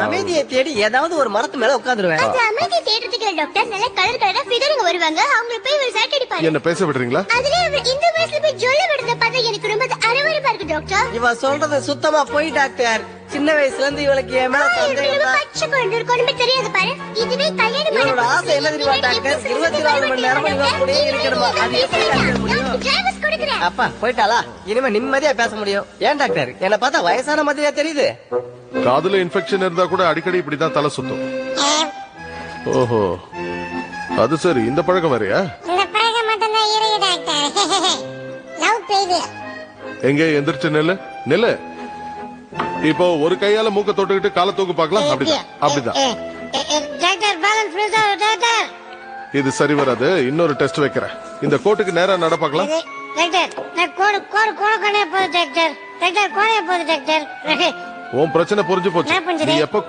அமைதியை தேடி ஏதாவது ஒரு மரத்து மேல உட்காந்துருவேன். அந்த அமைதியை தேடுறதுக்கு டாக்டர் நல்ல கலர் கலரா ஃபிகருங்க வருவாங்க. அவங்க போய் ஒரு சைட் அடிப்பாங்க. என்ன பேச விடுறீங்களா? அதுல அவர் இந்த வயசுல போய் ஜொல்ல விடுறத பார்த்தா எனக்கு ரொம்ப அரவருப்பா இருக்கு டாக்டர். இவ சொல்றது சுத்தமா போய் டாக்டர். சின்ன வயசுல இருந்து இவளுக்கு என் மேல சந்தேகம் தான். பச்சை குழந்தை கொண்டு தெரியாது பாரு. இதுவே கல்யாணம் இவளோட ஆசை என்ன தெரியுமா டாக்டர்? 24 மணி நேரம் இவ கூடயே இருக்கணுமா? அது எப்படி டாக்டர் முடியும்? டிரைவர்ஸ் கொடுக்குறேன். அப்பா போயிட்டாளா? இனிமே நிம்மதியா பேச முடியும். ஏன் டாக்டர் என்ன பார்த்தா வயசான மாதிரியா தெரியுது? காதுல இன்ஃபெக்ஷன் இருந்தா கூட அடிக்கடி இப்படிதான் தலை சுத்தும். ஓஹோ, அது சரி. இந்த பழக்கம் வேறயா? இந்த பழக்கம் மட்டும் தான் இருக்கு டாக்டர். Love failure. எங்க எந்திரிச்சு நெல்லு நெல்லு. இப்போ ஒரு கையால மூக்க தொட்டுக்கிட்டு காலை தூக்கு பார்க்கலாம். அப்படிதான் அப்படிதான். டாக்டர் பேலன்ஸ் ஃப்ரீஸா டாக்டர். இது சரி வராது. இன்னொரு டெஸ்ட் வைக்கிறேன். இந்த கோட்டுக்கு நேரா நட பார்க்கலாம். டாக்டர் நான் கோடு கோடு கோடு கோணே போகுது டாக்டர். டாக்டர் கோணே போகுது டாக்டர். உன் பிரச்சனை புரிஞ்சு போச்சு. நீ எப்ப